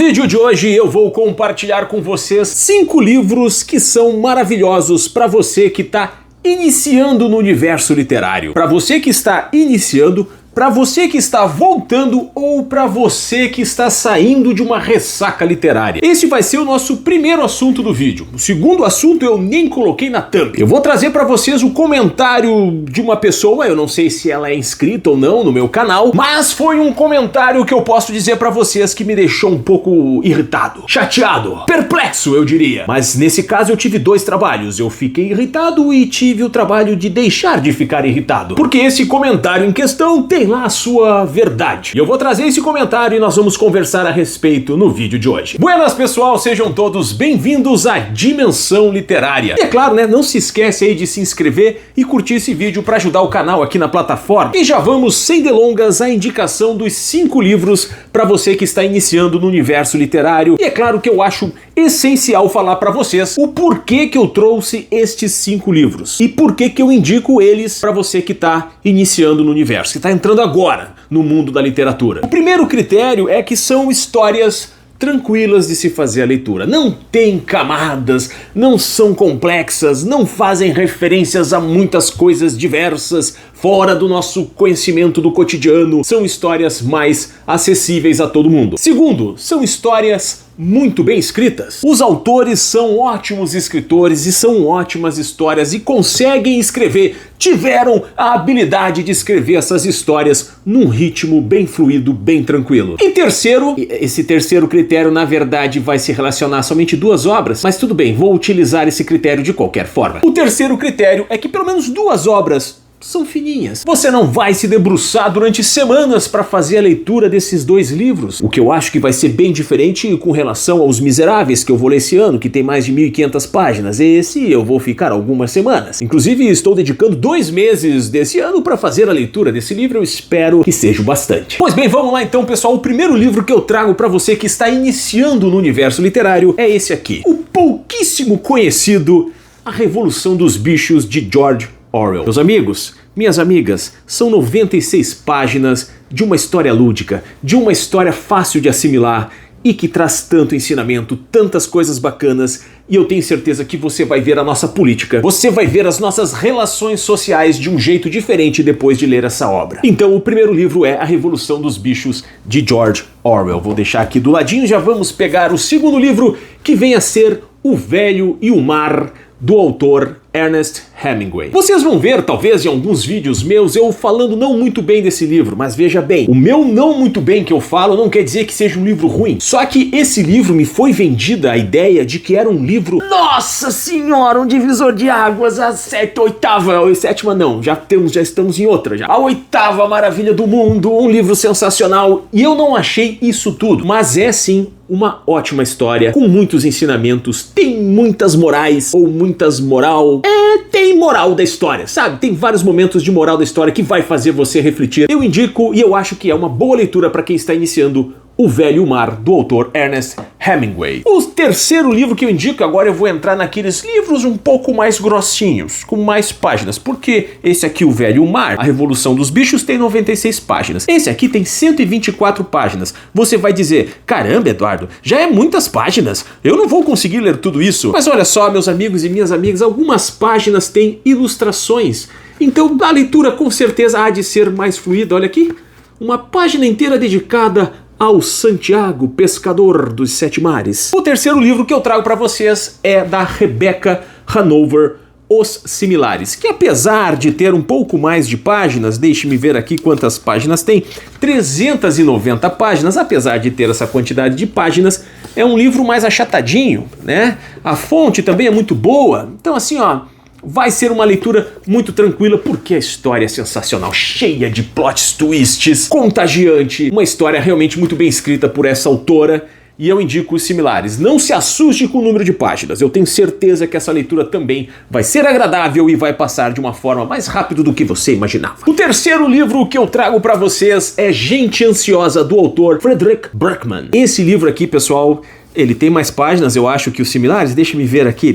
vídeo de hoje eu vou compartilhar com vocês 5 livros que são maravilhosos para você que está iniciando no universo literário. Para você que está iniciando, para você que está voltando ou para você que está saindo de uma ressaca literária. Esse vai ser o nosso primeiro assunto do vídeo. O segundo assunto eu nem coloquei na thumb. Eu vou trazer para vocês o comentário de uma pessoa, eu não sei se ela é inscrita ou não no meu canal, mas foi um comentário que eu posso dizer para vocês que me deixou um pouco irritado, chateado, perplexo eu diria. Mas nesse caso eu tive 2 trabalhos. Eu fiquei irritado e tive o trabalho de deixar de ficar irritado. Porque esse comentário em questão tem lá a sua verdade. E eu vou trazer esse comentário e nós vamos conversar a respeito no vídeo de hoje. Buenas pessoal, sejam todos bem-vindos à Dimensão Literária. E é claro, né, não se esquece aí de se inscrever e curtir esse vídeo para ajudar o canal aqui na plataforma. E já vamos, sem delongas, à indicação dos 5 livros para você que está iniciando no universo literário. E é claro que eu acho essencial falar para vocês o porquê que eu trouxe estes 5 livros e porquê que eu indico eles para você que está iniciando no universo, que está entrando agora no mundo da literatura. O primeiro critério é que são histórias tranquilas de se fazer a leitura. Não tem camadas, não são complexas, não fazem referências a muitas coisas diversas fora do nosso conhecimento do cotidiano. São histórias mais acessíveis a todo mundo. Segundo, são histórias muito bem escritas. Os autores são ótimos escritores e são ótimas histórias e conseguem escrever, tiveram a habilidade de escrever essas histórias num ritmo bem fluido, bem tranquilo. Em terceiro, esse terceiro critério na verdade vai se relacionar somente 2 obras, mas tudo bem, vou utilizar esse critério de qualquer forma. O terceiro critério é que pelo menos 2 obras são fininhas. Você não vai se debruçar durante semanas para fazer a leitura desses 2 livros, o que eu acho que vai ser bem diferente com relação aos Miseráveis, que eu vou ler esse ano, que tem mais de 1.500 páginas. Esse eu vou ficar algumas semanas. Inclusive estou dedicando 2 meses desse ano para fazer a leitura desse livro, eu espero que seja bastante. Pois bem, vamos lá então pessoal, o primeiro livro que eu trago para você que está iniciando no universo literário é esse aqui, o pouquíssimo conhecido A Revolução dos Bichos, de George Orwell. Meus amigos, minhas amigas, são 96 páginas de uma história lúdica, de uma história fácil de assimilar e que traz tanto ensinamento, tantas coisas bacanas, e eu tenho certeza que você vai ver a nossa política, você vai ver as nossas relações sociais de um jeito diferente depois de ler essa obra. Então o primeiro livro é A Revolução dos Bichos, de George Orwell. Vou deixar aqui do ladinho, já vamos pegar o segundo livro, que vem a ser O Velho e o Mar, do autor Ernest Hemingway. Vocês vão ver, talvez, em alguns vídeos meus, eu falando não muito bem desse livro, mas veja bem, o meu não muito bem que eu falo não quer dizer que seja um livro ruim. Só que esse livro me foi vendida a ideia de que era um livro, nossa senhora, um divisor de águas, a 7ª não, já estamos em outra já. A 8ª maravilha do mundo, um livro sensacional, e eu não achei isso tudo, mas é sim uma ótima história, com muitos ensinamentos, tem muitas morais, ou muitas moral, tem moral da história, sabe? Tem vários momentos de moral da história que vai fazer você refletir. Eu indico e eu acho que é uma boa leitura para quem está iniciando O Velho e o Mar, do autor Ernest Hemingway. O terceiro livro que eu indico, agora eu vou entrar naqueles livros um pouco mais grossinhos, com mais páginas, porque esse aqui, O Velho e o Mar, A Revolução dos Bichos, tem 96 páginas. Esse aqui tem 124 páginas. Você vai dizer, caramba, Eduardo, já é muitas páginas, eu não vou conseguir ler tudo isso. Mas olha só, meus amigos e minhas amigas, algumas páginas têm ilustrações, então a leitura com certeza há de ser mais fluida. Olha aqui, uma página inteira dedicada ao Santiago, pescador dos 7 mares. O terceiro livro que eu trago para vocês é da Rebecca Hanover, Os Similares, que apesar de ter um pouco mais de páginas, deixe-me ver aqui quantas páginas tem, 390 páginas, apesar de ter essa quantidade de páginas, é um livro mais achatadinho, né? A fonte também é muito boa, então assim ó, vai ser uma leitura muito tranquila porque a história é sensacional, cheia de plot twists, contagiante, uma história realmente muito bem escrita por essa autora. E eu indico Os Similares. Não se assuste com o número de páginas, eu tenho certeza que essa leitura também vai ser agradável e vai passar de uma forma mais rápida do que você imaginava. O terceiro livro que eu trago para vocês é Gente Ansiosa, do autor Frederick Berkman. Esse livro aqui, pessoal, Ele tem mais páginas, eu acho, que os similares. Deixa-me ver aqui,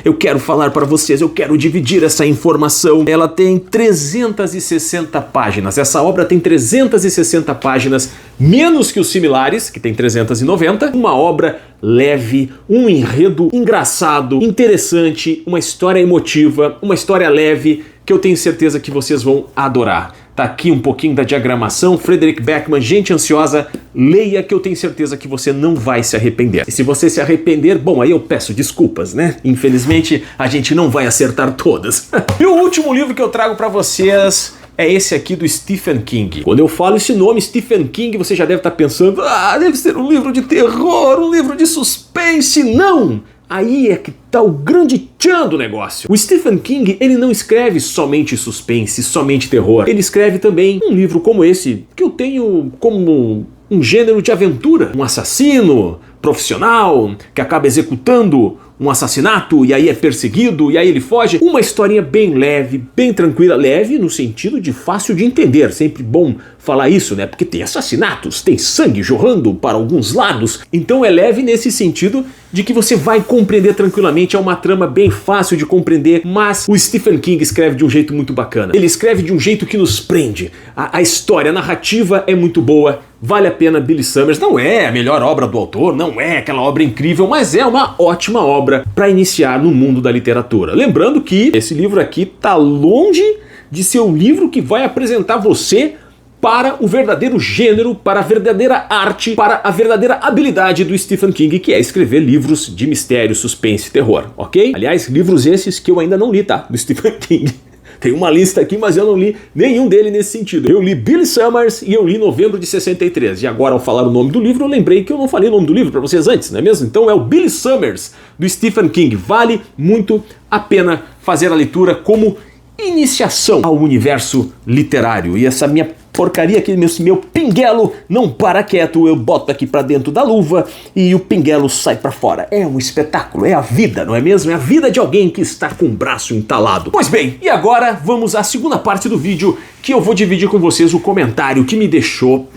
eu quero falar para vocês, eu quero dividir essa informação. Ela tem 360 páginas, essa obra tem 360 páginas, menos que os similares, que tem 390. Uma obra leve, um enredo engraçado, interessante, uma história emotiva, uma história leve, que eu tenho certeza que vocês vão adorar. Tá aqui um pouquinho da diagramação, Frederick Beckman, gente ansiosa, leia que eu tenho certeza que você não vai se arrepender. E se você se arrepender, bom, aí eu peço desculpas, né? Infelizmente, a gente não vai acertar todas. E o último livro que eu trago pra vocês é esse aqui do Stephen King. Quando eu falo esse nome, Stephen King, você já deve estar pensando, deve ser um livro de terror, um livro de suspense. Não! Aí é que tá o grande tchan do negócio. O Stephen King, ele não escreve somente suspense, somente terror. Ele escreve também um livro como esse, que eu tenho como um gênero de aventura. Um assassino profissional que acaba executando um assassinato e aí é perseguido e aí ele foge. Uma historinha bem leve, bem tranquila. Leve no sentido de fácil de entender. Sempre bom falar isso, né? Porque tem assassinatos, tem sangue jorrando para alguns lados. Então é leve nesse sentido de que você vai compreender tranquilamente. É uma trama bem fácil de compreender, mas o Stephen King escreve de um jeito muito bacana. Ele escreve de um jeito que nos prende. A história, a narrativa é muito boa. Vale a pena. Billy Summers não é a melhor obra do autor, não é aquela obra incrível, mas é uma ótima obra para iniciar no mundo da literatura. Lembrando que esse livro aqui tá longe de ser o livro que vai apresentar você para o verdadeiro gênero, para a verdadeira arte, para a verdadeira habilidade do Stephen King, que é escrever livros de mistério, suspense e terror, ok? Aliás, livros esses que eu ainda não li, tá? Do Stephen King. Tem uma lista aqui, mas eu não li nenhum dele nesse sentido. Eu li Billy Summers e eu li Novembro de 63. E agora, ao falar o nome do livro, eu lembrei que eu não falei o nome do livro para vocês antes, não é mesmo? Então é o Billy Summers, do Stephen King. Vale muito a pena fazer a leitura como iniciação ao universo literário. E essa minha porcaria aqui, meu pinguelo não para quieto, eu boto aqui pra dentro da luva e o pinguelo sai pra fora. É um espetáculo, é a vida, não é mesmo? É a vida de alguém que está com o braço entalado. Pois bem, e agora vamos à segunda parte do vídeo, que eu vou dividir com vocês o comentário que me deixou...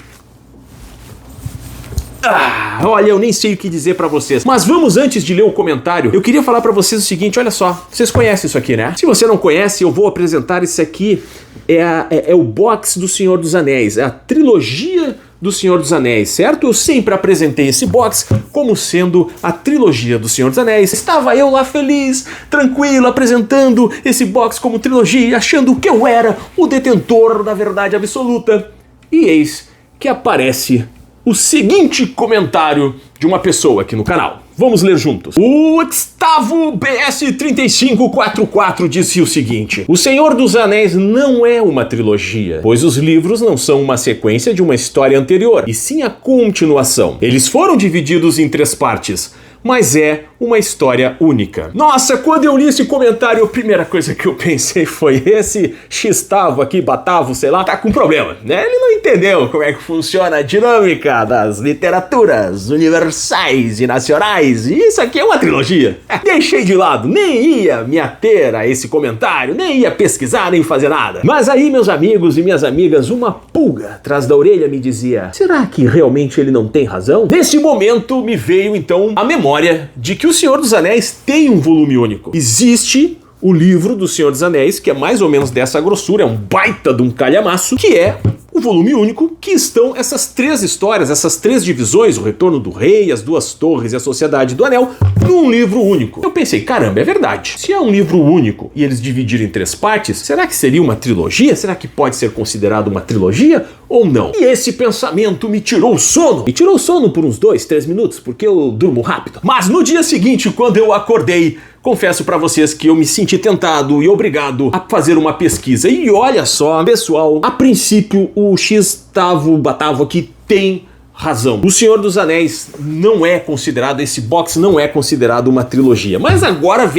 olha, eu nem sei o que dizer pra vocês. Mas vamos, antes de ler o comentário, eu queria falar pra vocês o seguinte, olha só. Vocês conhecem isso aqui, né? Se você não conhece, eu vou apresentar isso aqui. É o box do Senhor dos Anéis. É a trilogia do Senhor dos Anéis, certo? Eu sempre apresentei esse box como sendo a trilogia do Senhor dos Anéis. Estava eu lá feliz, tranquilo, apresentando esse box como trilogia, achando que eu era o detentor da verdade absoluta. E eis que aparece o seguinte comentário de uma pessoa aqui no canal. Vamos ler juntos. O Gustavo BS3544 disse o seguinte: O Senhor dos Anéis não é uma trilogia, pois os livros não são uma sequência de uma história anterior, e sim a continuação. Eles foram divididos em 3 partes, mas é uma história única. Nossa, quando eu li esse comentário, a primeira coisa que eu pensei foi: esse Xtavo aqui, Batavo, sei lá, tá com problema, né? Ele não entendeu como é que funciona a dinâmica das literaturas universais e nacionais, e isso aqui é uma trilogia. Deixei de lado, nem ia me ater a esse comentário, nem ia pesquisar, nem fazer nada. Mas aí, meus amigos e minhas amigas, uma pulga atrás da orelha me dizia: será que realmente ele não tem razão? Nesse momento me veio então a memória de que o Senhor dos Anéis tem um volume único. Existe o livro do Senhor dos Anéis, que é mais ou menos dessa grossura, é um baita de um calhamaço, que é o volume único, que estão essas 3 histórias, essas 3 divisões, o Retorno do Rei, as Duas Torres e a Sociedade do Anel, num livro único. Eu pensei, caramba, é verdade. Se é um livro único e eles dividirem em 3 partes, será que seria uma trilogia? Será que pode ser considerado uma trilogia ou não? E esse pensamento me tirou o sono. Me tirou o sono por uns 2, 3 minutos, porque eu durmo rápido. Mas no dia seguinte, quando eu acordei, confesso pra vocês que eu me senti tentado e obrigado a fazer uma pesquisa. E olha só, pessoal, a princípio o Xtavo Batavo aqui tem razão. O Senhor dos Anéis não é considerado, esse box não é considerado uma trilogia. Mas agora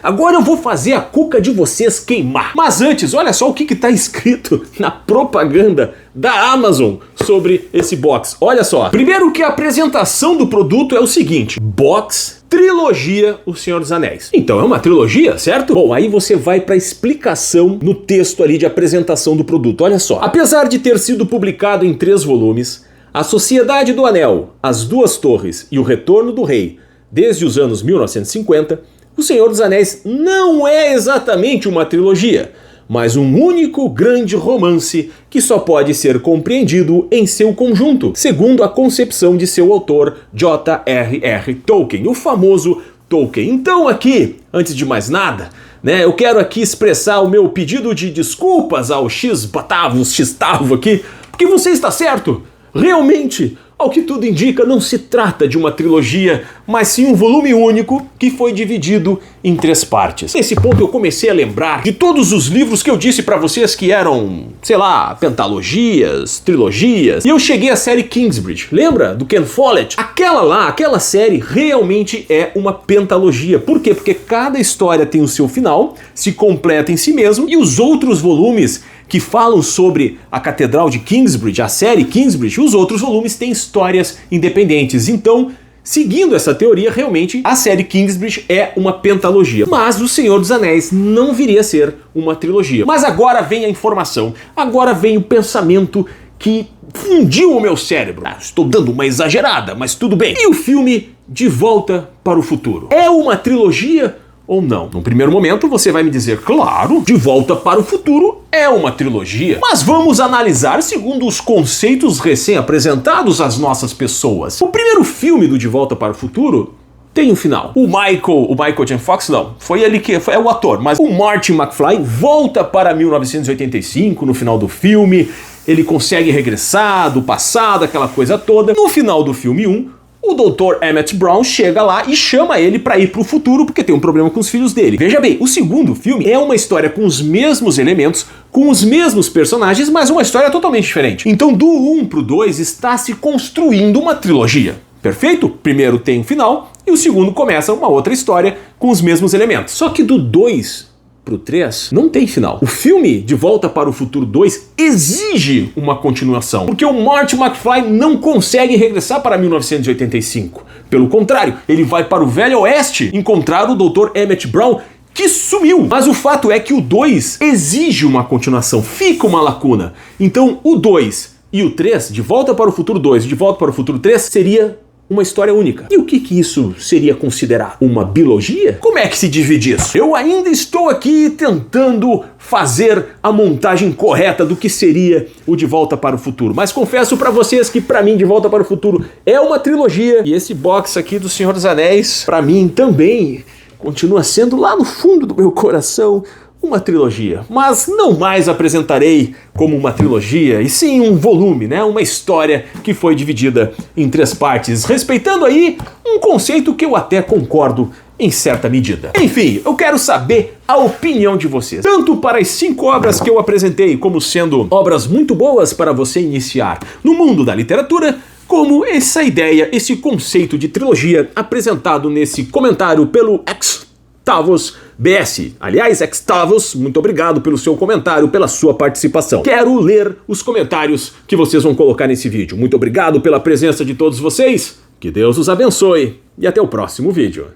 agora eu vou fazer a cuca de vocês queimar. Mas antes, olha só o que tá escrito na propaganda da Amazon sobre esse box. Olha só. Primeiro que a apresentação do produto é o seguinte: box trilogia O Senhor dos Anéis. Então é uma trilogia, certo? Bom, aí você vai para a explicação no texto ali de apresentação do produto. Olha só. Apesar de ter sido publicado em 3 volumes, A Sociedade do Anel, As Duas Torres e O Retorno do Rei, desde os anos 1950, O Senhor dos Anéis não é exatamente uma trilogia, mas um único grande romance que só pode ser compreendido em seu conjunto, segundo a concepção de seu autor J.R.R. Tolkien, o famoso Tolkien. Então aqui, antes de mais nada, eu quero aqui expressar o meu pedido de desculpas ao X-Tavo aqui, porque você está certo. Realmente, ao que tudo indica, não se trata de uma trilogia, mas sim um volume único que foi dividido em 3 partes. Nesse ponto eu comecei a lembrar de todos os livros que eu disse pra vocês que eram, sei lá, pentalogias, trilogias, e eu cheguei à série Kingsbridge. Lembra do Ken Follett? Aquela série realmente é uma pentalogia. Por quê? Porque cada história tem o seu final, se completa em si mesmo, e os outros volumes que falam sobre a Catedral de Kingsbridge, a série Kingsbridge, os outros volumes têm histórias independentes. Então, seguindo essa teoria, realmente a série Kingsbridge é uma pentalogia. Mas O Senhor dos Anéis não viria a ser uma trilogia. Mas agora vem a informação, agora vem o pensamento que fundiu o meu cérebro. Estou dando uma exagerada, mas tudo bem. E o filme De Volta para o Futuro? É uma trilogia ou não? Num primeiro momento você vai me dizer, claro, De Volta para o Futuro é uma trilogia. Mas vamos analisar segundo os conceitos recém-apresentados às nossas pessoas. O primeiro filme do De Volta para o Futuro tem um final. O Michael J. Fox não, foi ele que é o ator, mas o Marty McFly volta para 1985 no final do filme, ele consegue regressar do passado, aquela coisa toda. No final do filme 1, o Dr. Emmett Brown chega lá e chama ele para ir pro futuro porque tem um problema com os filhos dele. Veja bem, o segundo filme é uma história com os mesmos elementos, com os mesmos personagens, mas uma história totalmente diferente. Então do 1 pro 2 está se construindo uma trilogia. Perfeito? O primeiro tem um final e o segundo começa uma outra história com os mesmos elementos. Só que do 2 pro 3 não tem final. O filme De Volta para o Futuro 2 exige uma continuação, porque o Marty McFly não consegue regressar para 1985. Pelo contrário, ele vai para o Velho Oeste encontrar o Dr. Emmett Brown, que sumiu. Mas o fato é que o 2 exige uma continuação, fica uma lacuna. Então o 2 e o 3, De Volta para o Futuro 2 e De Volta para o Futuro 3, seria uma história única. E o que isso seria considerado? Uma bilogia? Como é que se divide isso? Eu ainda estou aqui tentando fazer a montagem correta do que seria o De Volta para o Futuro, mas confesso pra vocês que pra mim De Volta para o Futuro é uma trilogia, e esse box aqui do Senhor dos Anéis, pra mim também continua sendo lá no fundo do meu coração uma trilogia, mas não mais apresentarei como uma trilogia, e sim um volume, uma história que foi dividida em 3 partes, respeitando aí um conceito que eu até concordo em certa medida. Enfim, eu quero saber a opinião de vocês, tanto para as 5 obras que eu apresentei como sendo obras muito boas para você iniciar no mundo da literatura, como essa ideia, esse conceito de trilogia apresentado nesse comentário pelo X-Tavos BS. Aliás, X-Tavos, muito obrigado pelo seu comentário, pela sua participação. Quero ler os comentários que vocês vão colocar nesse vídeo. Muito obrigado pela presença de todos vocês, que Deus os abençoe e até o próximo vídeo.